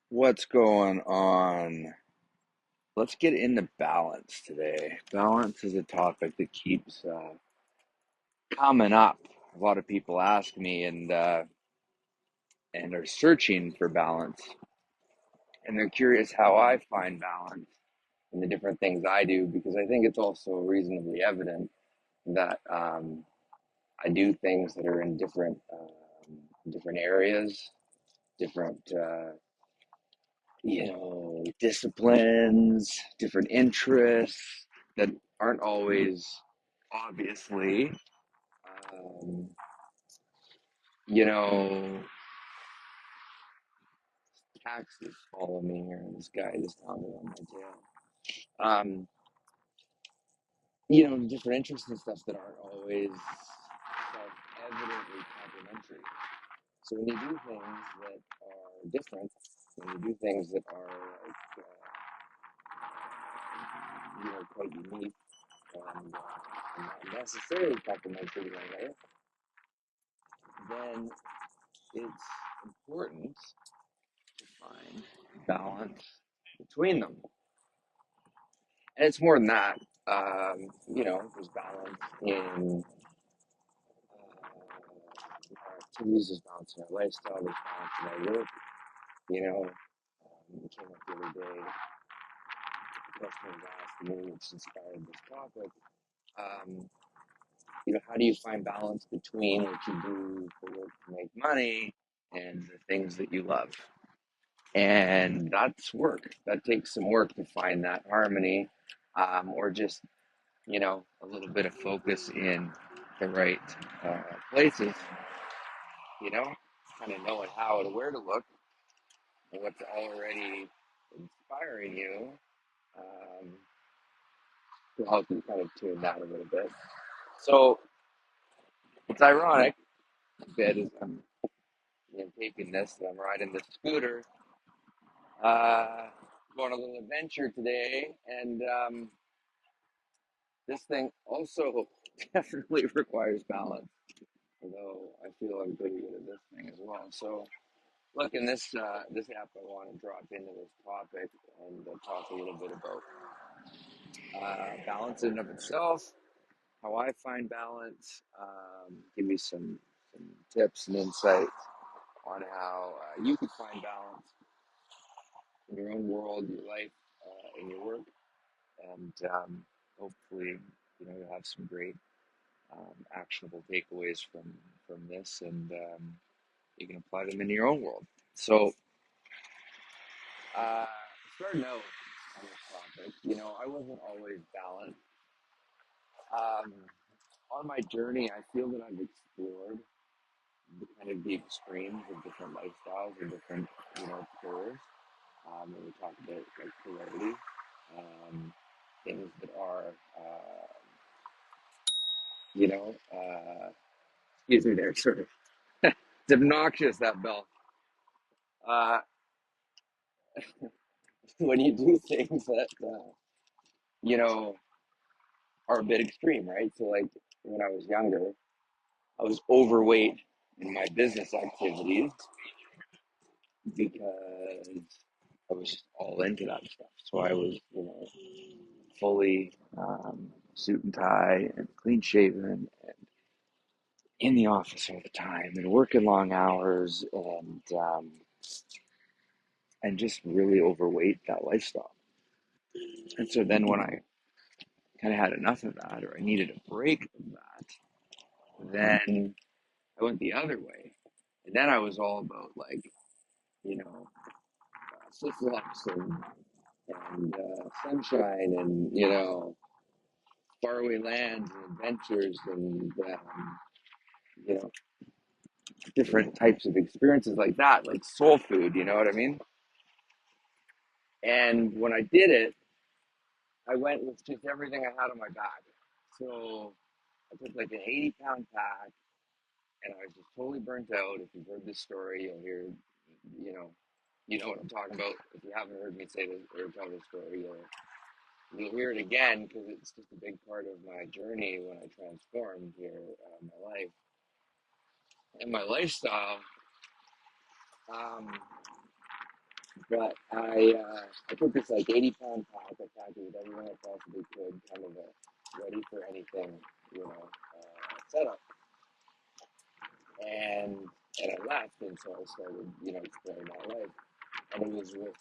What's going on? Let's get into balance today. Balance is a topic that keeps coming up. A lot of people ask me and are searching for balance, and they're curious how I find balance in the different things I do because I think it's also reasonably evident that I do things that are in different areas, different disciplines, different interests that aren't always obviously, um, you know, taxes follow me here. This guy just pounded on my tail. Um, different interests and stuff that aren't always self-evidently complementary. So when you do things that are different, when you do things that are quite unique and not necessarily complementary to one another, then it's important to find balance between them. And it's more than that. There's balance in our activities, there's balance in our lifestyle, there's balance in our work. It came up the other day, the question was asked me, which inspired this topic. Um, how do you find balance between what you do for work to make money and the things that you love? And that's work. That takes some work to find that harmony, or just a little bit of focus in the right places. Kind of knowing how and where to look and what's already inspiring you um, will help you kind of tune that a little bit. So it's ironic a bit as I'm taping this that I'm riding the scooter, uh, going on a little adventure today, and this thing also definitely requires balance, although I feel I'm pretty good at this thing as well. So, look, in this app, I want to drop into this topic and talk a little bit about balance in and of itself, how I find balance, give you some tips and insights on how you could find balance in your own world, your life, in your work, and hopefully, you'll have some great actionable takeaways from this, and you can apply them in your own world. So, uh, starting out on this topic, I wasn't always balanced. Um, on my journey, I feel that I've explored the extremes of different lifestyles and different, pillars. When we talk about like polarity, things that are, you know, uh, excuse me there, sort of. It's obnoxious, that bell. Uh, when you do things that, you know, are a bit extreme, right? So, like when I was younger, I was overweight in my business activities because I was just all into that stuff. So I was, fully suit and tie and clean shaven and in the office all the time and working long hours and just really overweight that lifestyle. And so then when I kind of had enough of that, or I needed a break from that, then I went the other way. And then I was all about like, flip flops and sunshine and, faraway lands and adventures and, you know, different types of experiences like that, like soul food, you know what I mean? And when I did it, I went with just everything I had on my back. So I took like an 80-pound pack and I was just totally burnt out. If you've heard this story, you'll hear, you know, you know what I'm talking about. If you haven't heard me say this or tell this story, you'll hear it again because it's just a big part of my journey when I transformed here, my life and my lifestyle. Um, But I took this like 80-pound pack. I packed it with everything I possibly could, kind of a ready for anything, setup. And I left, and so I started, exploring my life. And it was with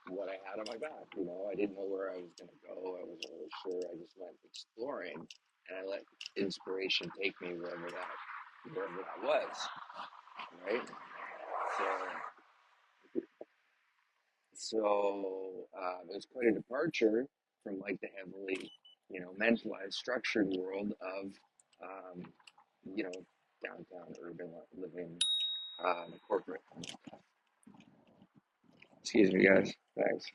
what I had on my back. I didn't know where I was going to go. I wasn't really sure. I just went exploring, and I let inspiration take me wherever that was. Right. So it was quite a departure from like the heavily, mentalized, structured world of, um, you know, downtown urban living, corporate. Excuse me, guys. Thanks.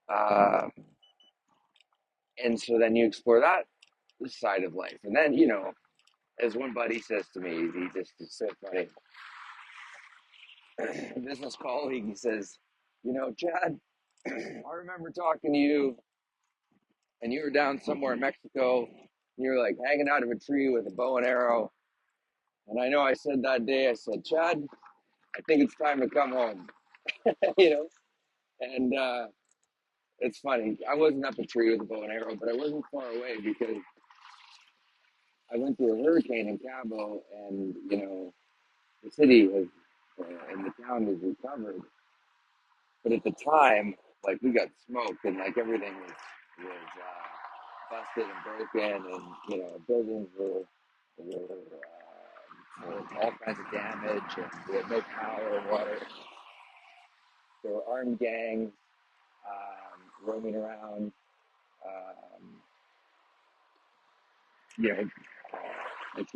Um, and so then you explore that side of life, and then as one buddy says to me, he just is so funny. A business colleague, he says, Chad, I remember talking to you, and you were down somewhere in Mexico. And you were like hanging out of a tree with a bow and arrow. And I know I said that day, I said, Chad, I think it's time to come home. you know. And it's funny. I wasn't up a tree with a bow and arrow, but I wasn't far away because I went through a hurricane in Cabo, and the city has and the town has recovered. But at the time, like we got smoked, and like everything was busted and broken, and buildings were all kinds of damage, and we had no power or water. There were armed gangs roaming around, um, you know, like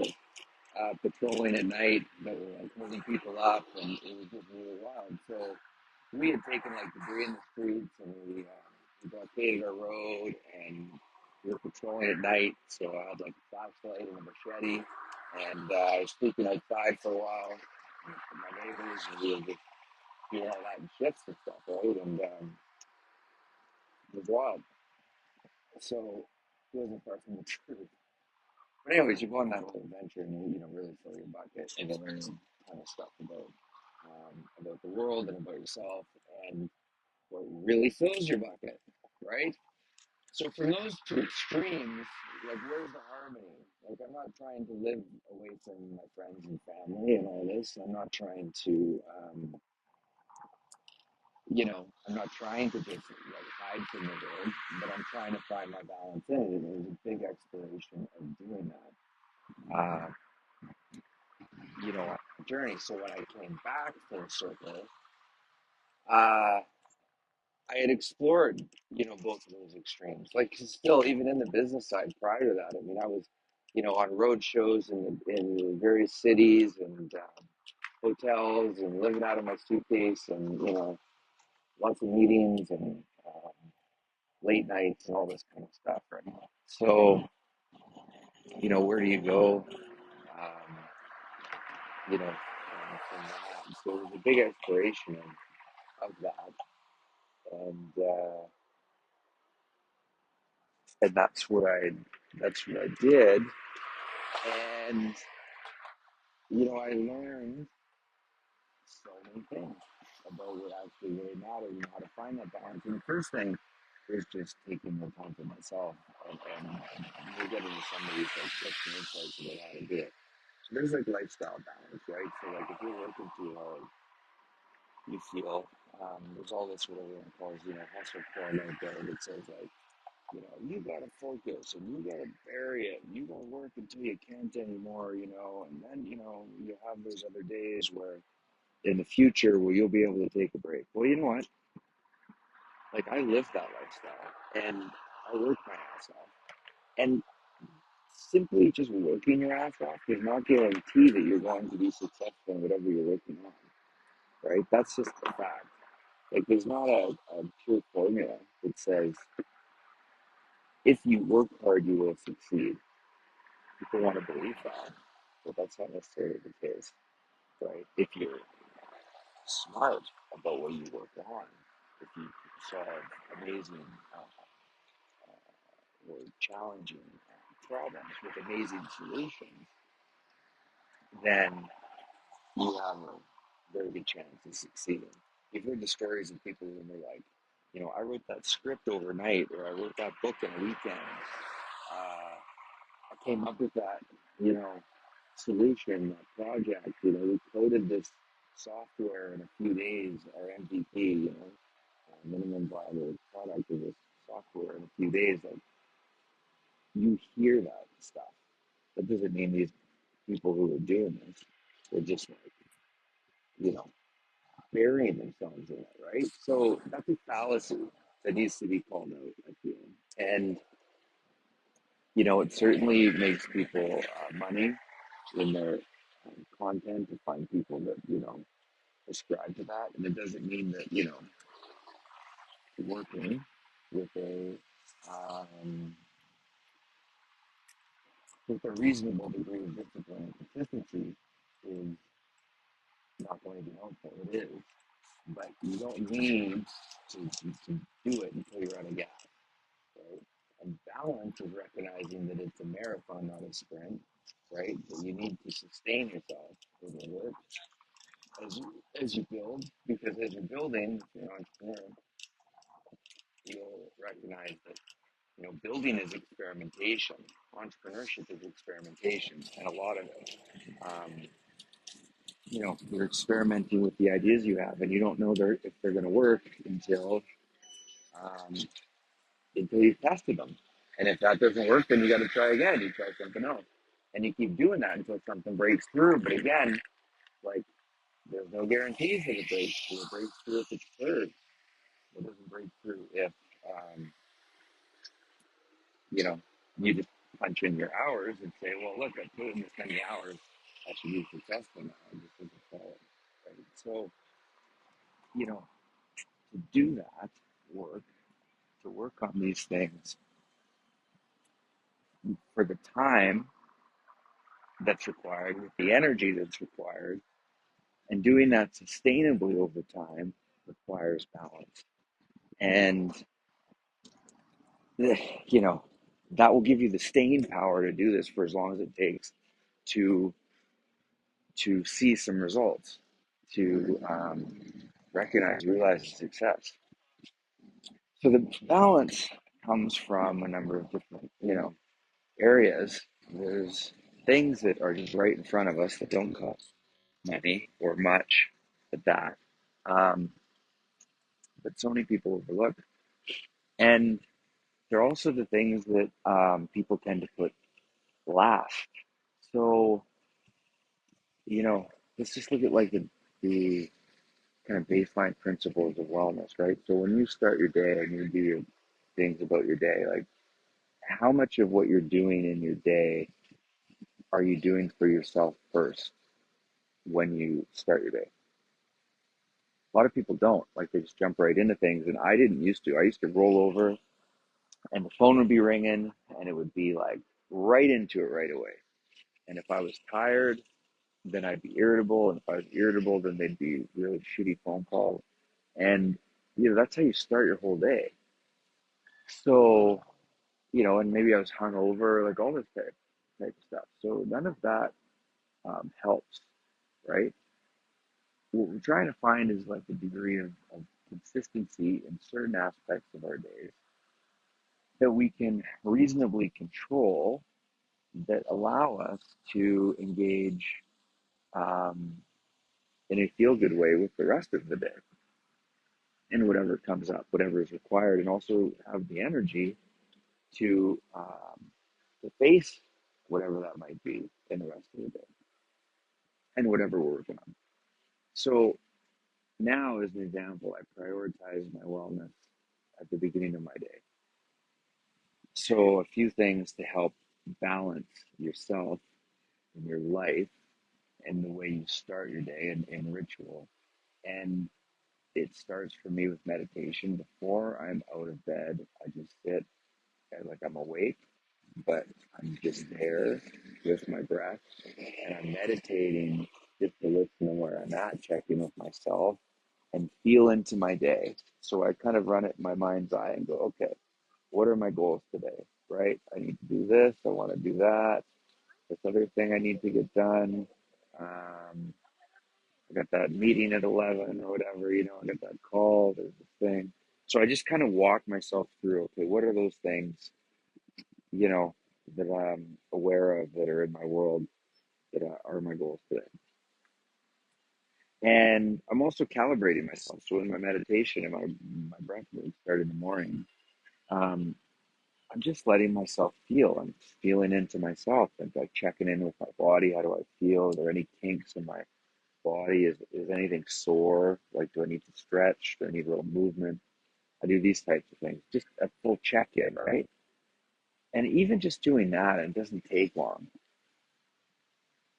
patrolling at night that were like holding people up, and it was just really wild. So we had taken like debris in the streets, and we blockaded our road, and we were patrolling at night. So I had like a flashlight and a machete, and I was sleeping outside for a while with my neighbors, and we were just doing all that in shifts and stuff, right? And it was wild. So it wasn't far from the truth. But anyways, you go on that whole adventure, and you really fill your bucket, and you learn kind of stuff about the world and about yourself, and what really fills your bucket, right? So from those two extremes, like where's the harmony? Like I'm not trying to live away from my friends and family and all this. I'm not trying to, I'm not trying to just like hide from the world, but I'm trying to find my balance in it. And it was a big exploration of doing that, journey. So when I came back full circle, uh, I had explored, both of those extremes. Like still, even in the business side prior to that, I mean, I was, on road shows in various cities and hotels, and living out of my suitcase, and lots of meetings, and late nights and all this kind of stuff, right? So, where do you go? Um, from that. So it was a big exploration of that, and that's what I did. And I learned so many things about what actually really matters and how to find that balance. And the first thing is just taking more time for myself, and we'll get into some of these like tips and insights about how to do it. So there's like lifestyle balance, right? So like if you're working too hard, you feel there's all this what everyone calls hustle porn out there that says like you gotta focus, and you gotta bury it, and you gotta work until you can't anymore, and then you have those other days where in the future where you'll be able to take a break. Well, you know what? Like I live that lifestyle, and I work my ass off. And simply just working your ass off does not guarantee that you're going to be successful in whatever you're working on, right? That's just a fact. Like there's not a pure formula that says if you work hard, you will succeed. People want to believe that, but that's not necessarily the case, right? If you're smart about what you work on, if you solve amazing or challenging problems with amazing solutions, then you have a very good chance of succeeding. you've heard the stories of people who were like, I wrote that script overnight, or I wrote that book in a weekend. I came up with that, you know, solution, that project. We coded this software in a few days, our MVP, minimum viable product of this software in a few days. Like, you hear that stuff. That doesn't mean these people who are doing this are just like, you know, burying themselves in it, right? So that's a fallacy that needs to be called out, I feel. And, it certainly makes people money in their content to find people that, ascribe to that. And it doesn't mean that, working with um, a reasonable degree of discipline and consistency is not going to be helpful. It is. But you don't need to do it until you're out of gas, right? And balance is recognizing that it's a marathon, not a sprint, right? That you need to sustain yourself in your work as you build, because as you're building, if you're an entrepreneur, you'll recognize that building is experimentation. Entrepreneurship is experimentation, and a lot of it. You're experimenting with the ideas you have, and you don't know if they're going to work um, until you've tested them. And if that doesn't work, then you got to try again. You try something else, and you keep doing that until something breaks through. But again, like, there's no guarantees that it breaks through. It breaks through if it's cleared. It doesn't break through if um, you know you just punch in your hours and say, well, look, I put in this many hours. I should be successful now. I just isn't follow. Right? So, to do that work, to work on these things for the time that's required, with the energy that's required, and doing that sustainably over time requires balance. And, you know, that will give you the staying power to do this for as long as it takes to see some results, to realize the success. So the balance comes from a number of different, areas. There's things that are just right in front of us that don't cost money or much at that, um, but so many people overlook. And they're also the things that people tend to put last. So, you know, let's just look at like the kind of baseline principles of wellness, right? So when you start your day and you do your things about your day, like, how much of what you're doing in your day are you doing for yourself first when you start your day? A lot of people don't. Like, they just jump right into things. And I didn't used to. I used to roll over and the phone would be ringing and it would be like right into it right away. And if I was tired, then I'd be irritable. And if I was irritable, then they'd be really shitty phone calls. And, that's how you start your whole day. So, and maybe I was hungover, like all this type of stuff. So none of that helps, right? What we're trying to find is like a degree of consistency in certain aspects of our days that we can reasonably control, that allow us to engage um, in a feel good way with the rest of the day and whatever comes up, whatever is required, and also have the energy to face whatever that might be in the rest of the day and whatever we're working on. So now, as an example, I prioritize my wellness at the beginning of my day. So a few things to help balance yourself and your life and the way you start your day and ritual. And it starts for me with meditation. Before I'm out of bed, I just sit like I'm awake, but I'm just there with my breath, and I'm meditating just to listen to where I'm at, check in with myself, and feel into my day. So I kind of run it in my mind's eye and go, okay, what are my goals today? Right? I need to do this. I want to do that. This other thing I need to get done. Um, I got that meeting at 11 or whatever, I got that call, there's this thing. So I just kind of walk myself through, okay, what are those things, you know, that I'm aware of that are in my world that are my goals today. And I'm also calibrating myself. So in my meditation and my breath work start in the morning, um, I'm just letting myself feel. I'm feeling into myself and like checking in with my body. How do I feel? Are there any kinks in my body? Is anything sore? Like, do I need to stretch? Do I need a little movement? I do these types of things. Just a full check in, right? And even just doing that, and it doesn't take long.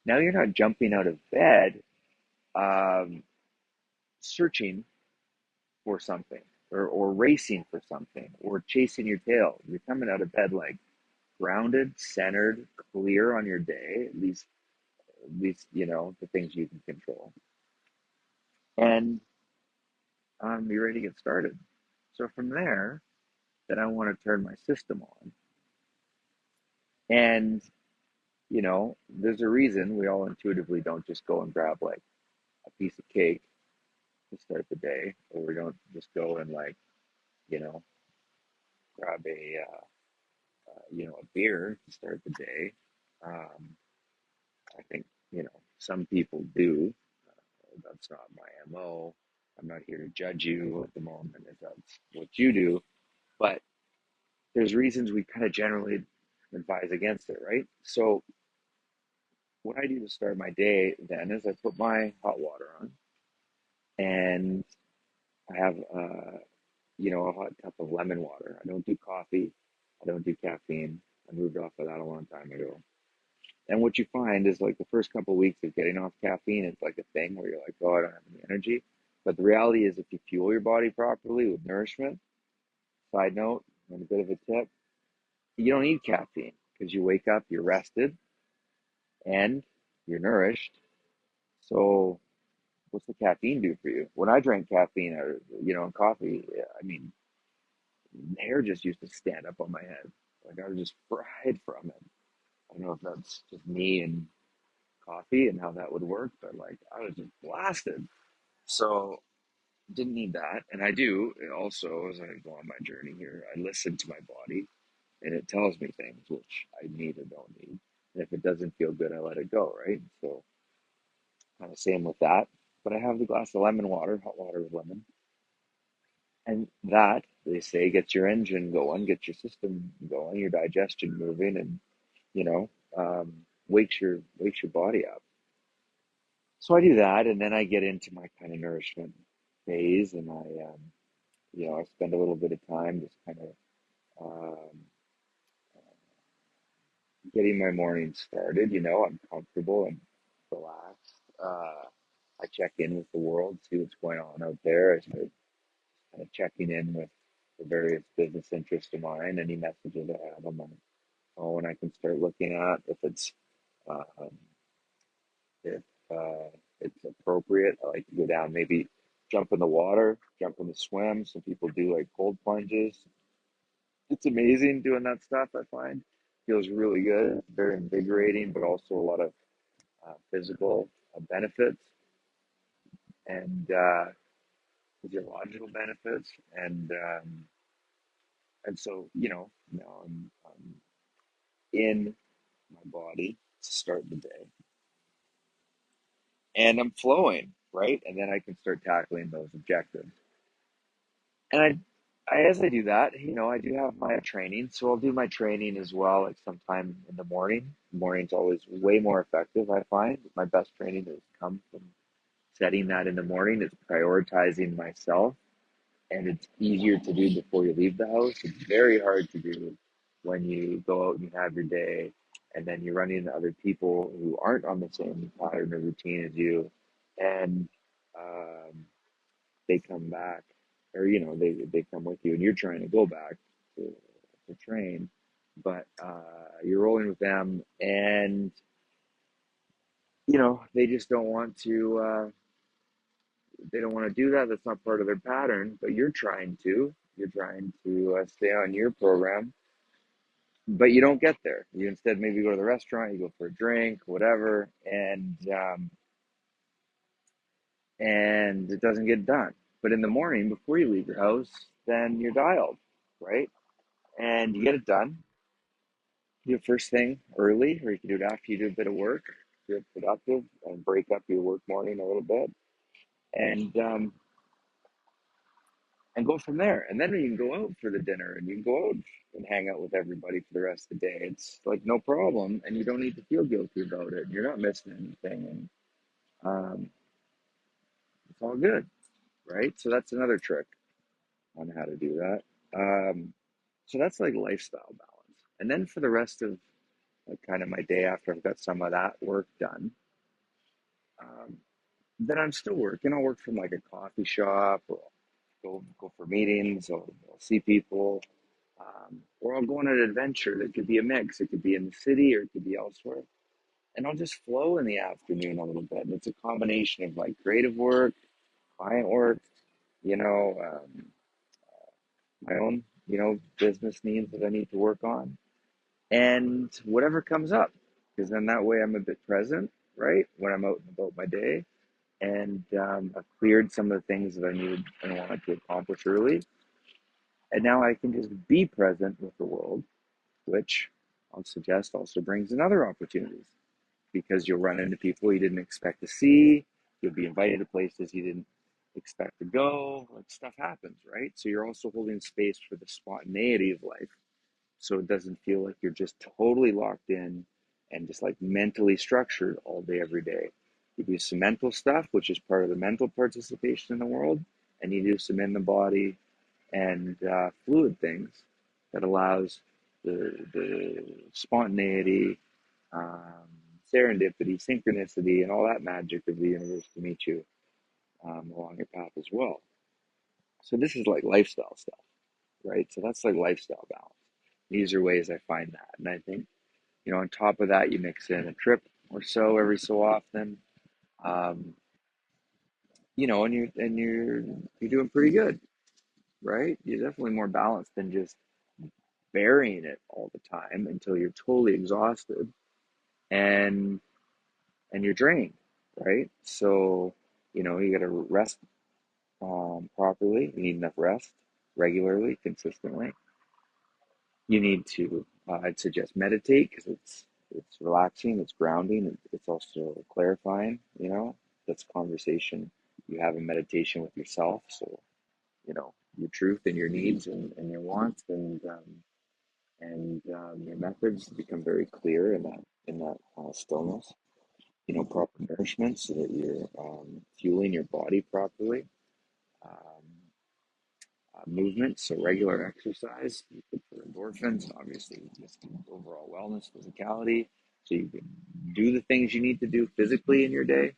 Now you're not jumping out of bed, um, searching for something or racing for something or chasing your tail. You're coming out of bed like grounded, centered, clear on your day, at least, the things you can control. And you're ready to get started. So from there, then I want to turn my system on. And, there's a reason we all intuitively don't just go and grab like a piece of cake to start the day, or we don't just go and like, you know, grab a beer to start the day. Um, I think, some people do. That's not my MO. I'm not here to judge you at the moment if that's what you do, but there's reasons we kind of generally advise against it, right? So what I do to start my day then is I put my hot water on and I have, a hot cup of lemon water. I don't do coffee. I don't do caffeine. I moved off of that a long time ago. And what you find is like the first couple of weeks of getting off caffeine, it's like a thing where you're like, oh, I don't have any energy. But the reality is, if you fuel your body properly with nourishment, side note, and a bit of a tip, you don't need caffeine because you wake up, you're rested, and you're nourished. So, what's the caffeine do for you? When I drank caffeine or, and coffee, I mean, hair just used to stand up on my head. Like I was just fried from it. I don't know if that's just me and coffee and how that would work, but like I was just blasted. So didn't need that. And I do also, as I go on my journey here, I listen to my body and it tells me things which I need or don't need. And if it doesn't feel good, I let it go, right? So kind of same with that. But I have the glass of lemon water, hot water with lemon. And that, they say, gets your engine going, gets your system going, your digestion moving, and you know, wakes your body up. So I do that, and then I get into my kind of nourishment phase, and I spend a little bit of time just kind of um, getting my morning started. I'm comfortable and relaxed. I check in with the world, see what's going on out there. I start kind of checking in with the various business interests of mine, any messages I have on my phone I can start looking at um, if it's appropriate. I like to go down, maybe jump in the water, jump in the swim. Some people do like cold plunges. It's amazing doing that stuff. I find feels really good, very invigorating, but also a lot of physical benefits and physiological benefits, and so now I'm in my body to start the day, and I'm flowing right, and then I can start tackling those objectives. And as I do that, I do have my training, so I'll do my training as well, like sometime in the morning. Morning's always way more effective. I find my best training has come from setting that in the morning. It's prioritizing myself, and it's easier to do before you leave the house. It's very hard to do when you go out and you have your day, and then you run into other people who aren't on the same pattern or routine as you, and um, they come back, or they come with you, and you're trying to go back to train, but you're rolling with them, and they just don't want to. They don't want to do that. That's not part of their pattern, but you're trying to. You're trying to stay on your program, but you don't get there. You instead maybe go to the restaurant, you go for a drink, whatever, and and it doesn't get done. But in the morning, before you leave your house, then you're dialed, right? And you get it done. You do it first thing early, or you can do it after you do a bit of work. You're productive and break up your work morning a little bit, and and go from there. And then you can go out for the dinner, and you can go out and hang out with everybody for the rest of the day. It's like no problem, and you don't need to feel guilty about it. You're not missing anything, and it's all good, right? So that's another trick on how to do that. Um, so that's like lifestyle balance. And then for the rest of like kind of my day after I've got some of that work done, um, then I'm still working. I'll work from like a coffee shop, or go for meetings, or I'll see people, or I'll go on an adventure that could be a mix. It could be in the city or it could be elsewhere. And I'll just flow in the afternoon a little bit. And it's a combination of like creative work, client work, you know, my own, business needs that I need to work on, and whatever comes up. Because then that way I'm a bit present, right? When I'm out and about my day, and I've cleared some of the things that I needed and wanted to accomplish early. And now I can just be present with the world, which I'll suggest also brings in other opportunities, because you'll run into people you didn't expect to see. You'll be invited to places you didn't expect to go. Like stuff happens, right? So you're also holding space for the spontaneity of life. So it doesn't feel like you're just totally locked in and just like mentally structured all day, every day. You do some mental stuff, which is part of the mental participation in the world, and you do some in the body and fluid things that allows the spontaneity, um, serendipity, synchronicity, and all that magic of the universe to meet you along your path as well. So this is like lifestyle stuff, right? So that's like lifestyle balance. These are ways I find that, and I think on top of that, you mix in a trip or so every so often, um, and you're doing pretty good, right? You're definitely more balanced than just burying it all the time until you're totally exhausted and you're drained, right? So you got to rest properly. You need enough rest regularly, consistently. You need to, I'd suggest meditate, because it's relaxing, it's grounding, it's also clarifying. That's a conversation you have in meditation with yourself. So your truth and your needs and your wants and your methods become very clear in that stillness. Proper nourishment so that you're fueling your body properly. Um, Movement, so regular exercise, good for endorphins, obviously, just overall wellness, physicality. So you can do the things you need to do physically in your day.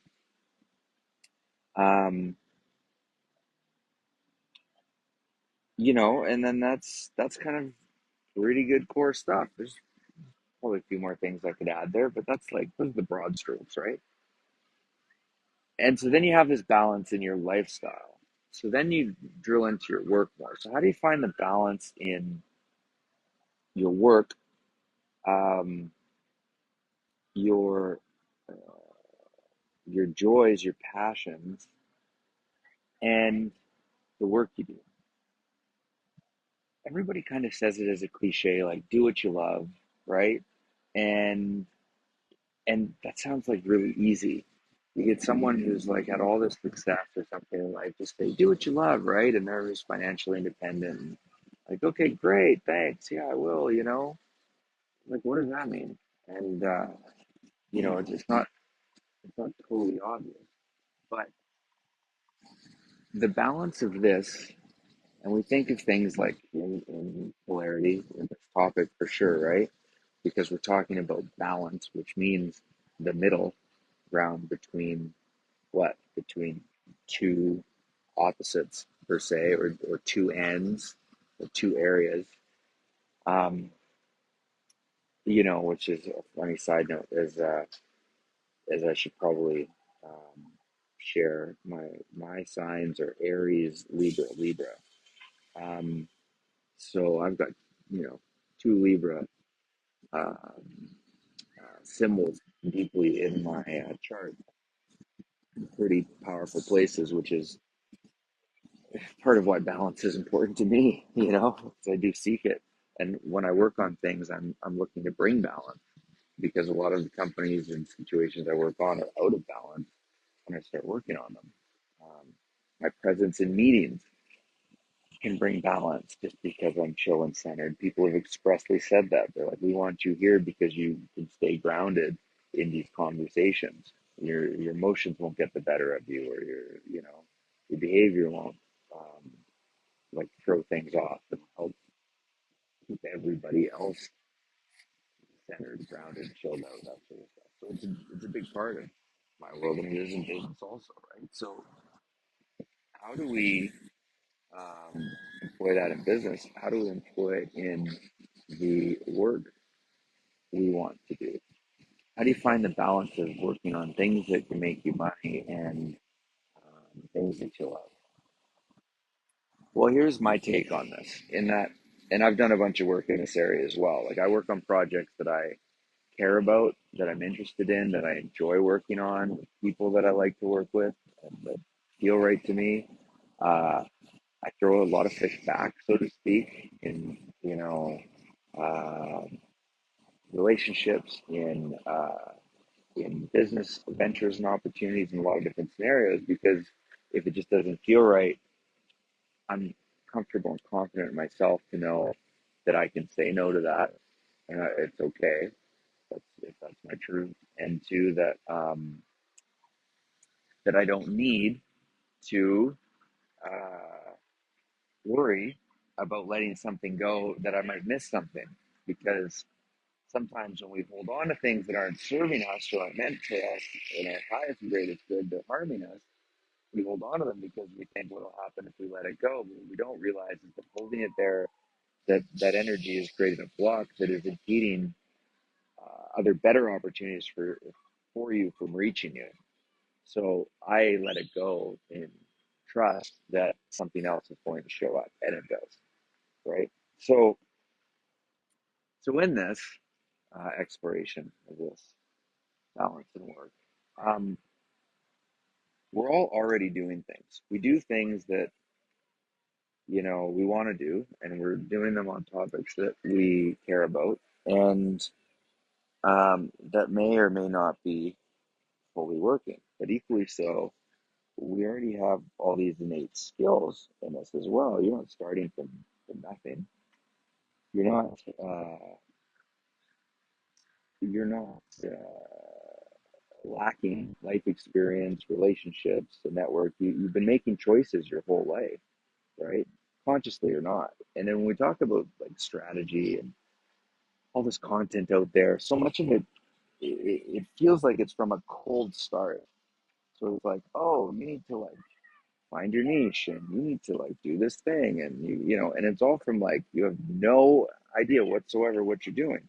Um, and then that's kind of pretty good core stuff. There's probably a few more things I could add there, but that's like those are the broad strokes, right? And so then you have this balance in your lifestyle. So then you drill into your work more. So how do you find the balance in your work, um, your uh, your joys, your passions, and the work you do? Everybody kind of says it as a cliche, like do what you love, right? And that sounds like really easy. You get someone who's like had all this success or something in life, just say do what you love, right? And they're just financially independent. Like, okay, great, thanks, yeah, I will. Like, what does that mean? And it's not totally obvious, but the balance of this. And we think of things like in polarity in this topic for sure, right? Because we're talking about balance, which means the middle ground between what? Between two opposites, per se, or two ends, or two areas. Um, which is a funny side note, as I should probably share my signs are Aries, Libra, Libra. So I've got two Libra uh, symbols deeply in my chart. pretty powerful places, which is part of why balance is important to me. So I do seek it, and when I work on things, I'm looking to bring balance because a lot of the companies and situations I work on are out of balance when I start working on them. My presence in meetings can bring balance just because I'm chill and centered. People have expressly said that. They're like, we want you here because you can stay grounded in these conversations. Your emotions won't get the better of you, or your behavior won't um, like throw things off, and help keep everybody else centered, grounded, chilled out, that sort of stuff. So it's a big part of my world, and it is in business also, right? So how do we employ that in business? How do we employ it in the work we want to do? How do you find the balance of working on things that can make you money and things that you love? Well, here's my take on this. In that, and I've done a bunch of work in this area as well. Like I work on projects that I care about, that I'm interested in, that I enjoy working on, with people that I like to work with, and that feel right to me. Uh, I throw a lot of fish back, so to speak, in uh, relationships, in business ventures and opportunities in a lot of different scenarios. Because if it just doesn't feel right, I'm comfortable and confident in myself to know that I can say no to that, and it's okay. If that's my truth, and two, that I don't need to uh, worry about letting something go, that I might miss something, because sometimes when we hold on to things that aren't serving us or aren't meant to us in our highest and greatest good, they're harming us. We hold on to them because we think what'll happen if we let it go. But what we don't realize is that holding it there, that energy is creating a block that is impeding other better opportunities for you from reaching you. So I let it go in trust that something else is going to show up, and it does, right? So, so in this exploration of this balance and work, um, we're all already doing things. We do things that we want to do, and we're doing them on topics that we care about, and that may or may not be fully working. But equally so, we already have all these innate skills in us as well. You're not starting from nothing. You're not. You're not lacking life experience, relationships, a network. You've been making choices your whole life, right? Consciously or not. And then when we talk about like strategy and all this content out there, so much of it feels like it's from a cold start. So it's like, oh, you need to like find your niche, and you need to like do this thing, and and it's all from like you have no idea whatsoever what you're doing.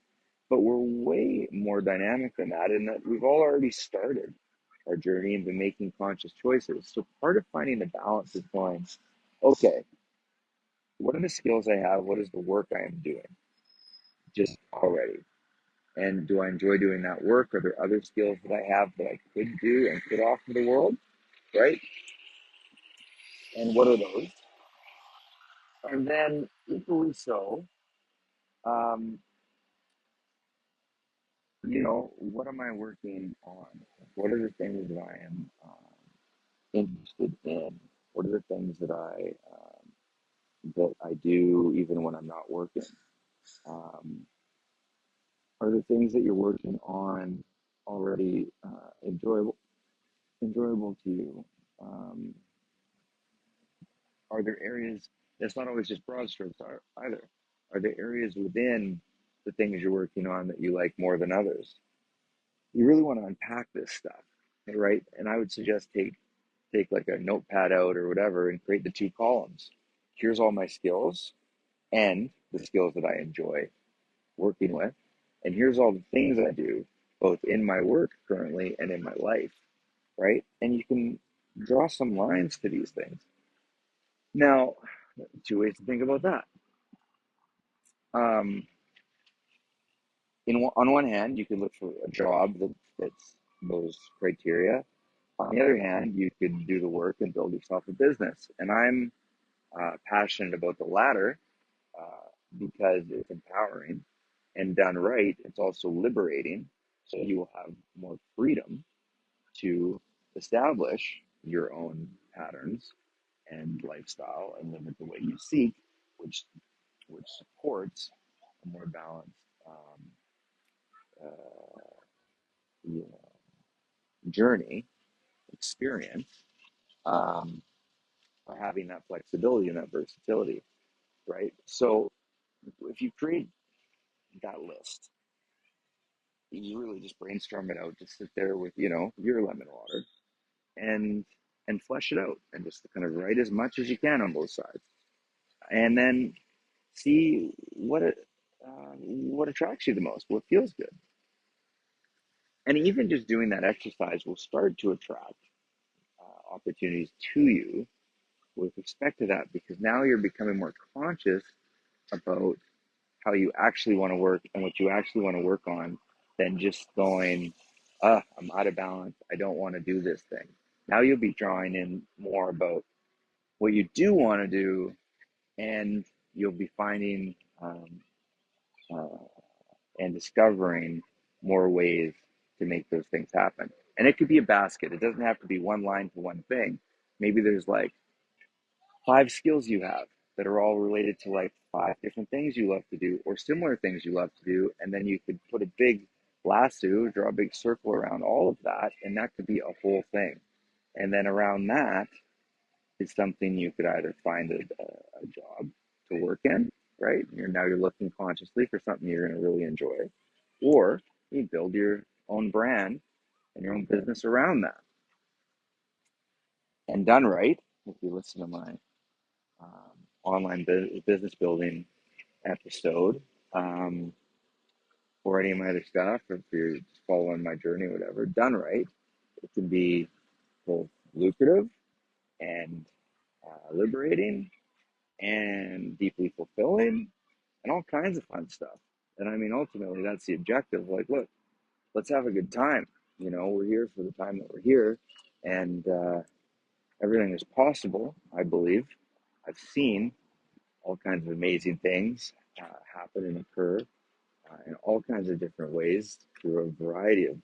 But we're way more dynamic than that, in that we've all already started our journey and been making conscious choices. So part of finding the balance is going, okay, what are the skills I have? What is the work I am doing just already? And do I enjoy doing that work? Are there other skills that I have that I could do and could offer the world? Right? And what are those? And then equally so, um, what am I working on? What are the things that I am interested in? What are the things that I do even when I'm not working? Um, are the things that you're working on already enjoyable to you? Um, are there areas? That's not always just broad strokes either. Are there areas within the things you're working on that you like more than others? You really want to unpack this stuff, right? And I would suggest take like a notepad out or whatever and create the two columns. Here's all my skills and the skills that I enjoy working with, and here's all the things I do both in my work currently and in my life, right? And you can draw some lines to these things. Now, two ways to think about that. Um, on one hand, you could look for a job that fits those criteria, On the other hand, you could do the work and build yourself a business. And I'm passionate about the latter because it's empowering, and done right, it's also liberating. So you will have more freedom to establish your own patterns and lifestyle and live it the way you seek, which supports a more balanced uh, you know, journey experience, um, by having that flexibility and that versatility, right? So if you create that list, you really just brainstorm it out, just sit there with your lemon water and flesh it out and just kind of write as much as you can on both sides, and then see what attracts you the most, what feels good. And even just doing that exercise will start to attract opportunities to you with respect to that, because now you're becoming more conscious about how you actually want to work and what you actually want to work on, than just going, I'm out of balance, I don't want to do this thing. Now you'll be drawing in more about what you do want to do, and you'll be finding uh, and discovering more ways to make those things happen. And it could be a basket. It doesn't have to be one line to one thing. Maybe there's like 5 skills you have that are all related to like 5 different things you love to do or similar things you love to do. And then you could put a big lasso, draw a big circle around all of that, and that could be a whole thing. And then around that is something you could either find a job to work in, right? You're looking consciously for something you're going to really enjoy, or you build your own brand and your own business around that. And done right, if you listen to my online business building episode, or any of my other stuff, or if you're just following my journey or whatever, done right, it can be both lucrative and liberating and deeply fulfilling and all kinds of fun stuff. And I mean, ultimately, that's the objective. Like, look, let's have a good time. We're here for the time that we're here, and everything is possible, I believe. I've seen all kinds of amazing things happen and occur in all kinds of different ways through a variety of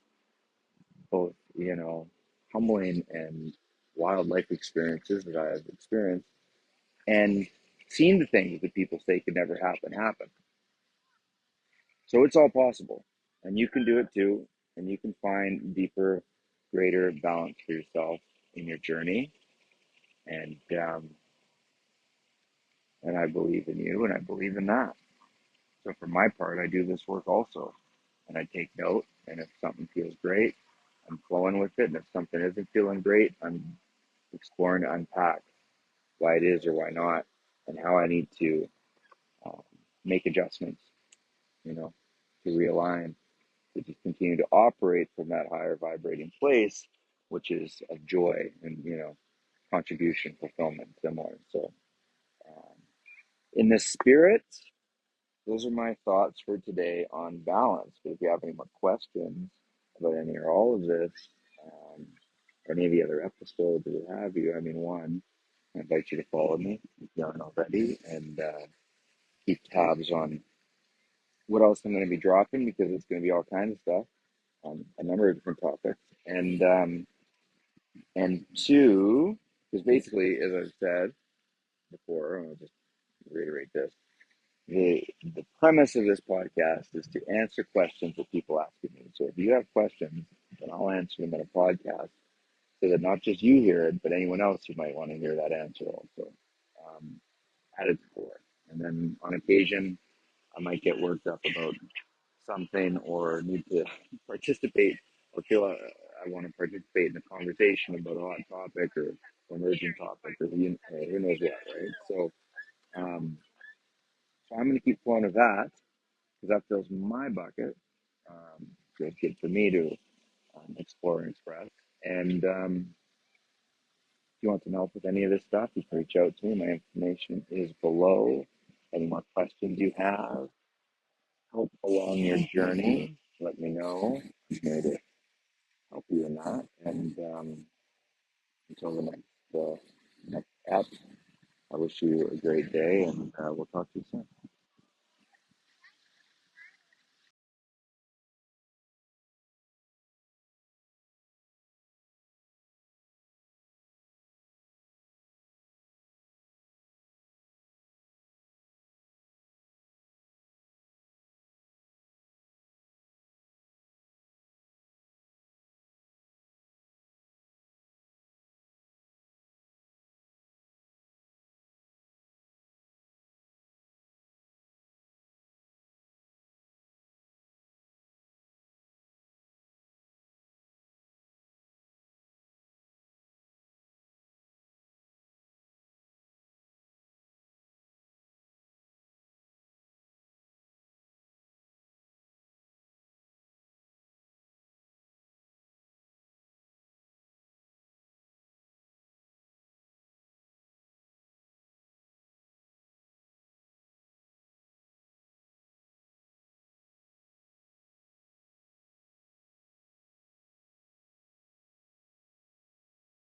both, humbling and wild life experiences that I have experienced, and seen the things that people say could never happen. So it's all possible, and you can do it too, and you can find deeper, greater balance for yourself in your journey. And and I believe in you, and I believe in that. So for my part, I do this work also, and I take note. And if something feels great, I'm flowing with it. And if something isn't feeling great, I'm exploring to unpack why it is or why not, and how I need to um, make adjustments, to realign, to just continue to operate from that higher vibrating place, which is of joy and, contribution, fulfillment, similar. So, um, in this spirit, those are my thoughts for today on balance. But if you have any more questions about any or all of this, or any of the other episodes or what have you, I mean, one, I invite you to follow me if you aren't already, and keep tabs on what else I'm going to be dropping, because it's going to be all kinds of stuff on a number of different topics. And two, because basically, as I've said before, I'll just reiterate this. The premise of this podcast is to answer questions that people ask me. So if you have questions, then I'll answer them in a podcast, so that not just you hear it, but anyone else who might want to hear that answer also, at its core. And then on occasion, I might get worked up about something or need to participate, or feel I want to participate in a conversation about a hot topic or emerging topic, or who knows what, right? Um, so I'm going to keep flowing with that, because that fills my bucket. So it's good for me to explore and express. And if you want some help with any of this stuff, you can reach out to me. My information is below. Any more questions you have, help along your journey, let me know. I'm here to help you in that. And until the next app, I wish you a great day, and we'll talk to you soon.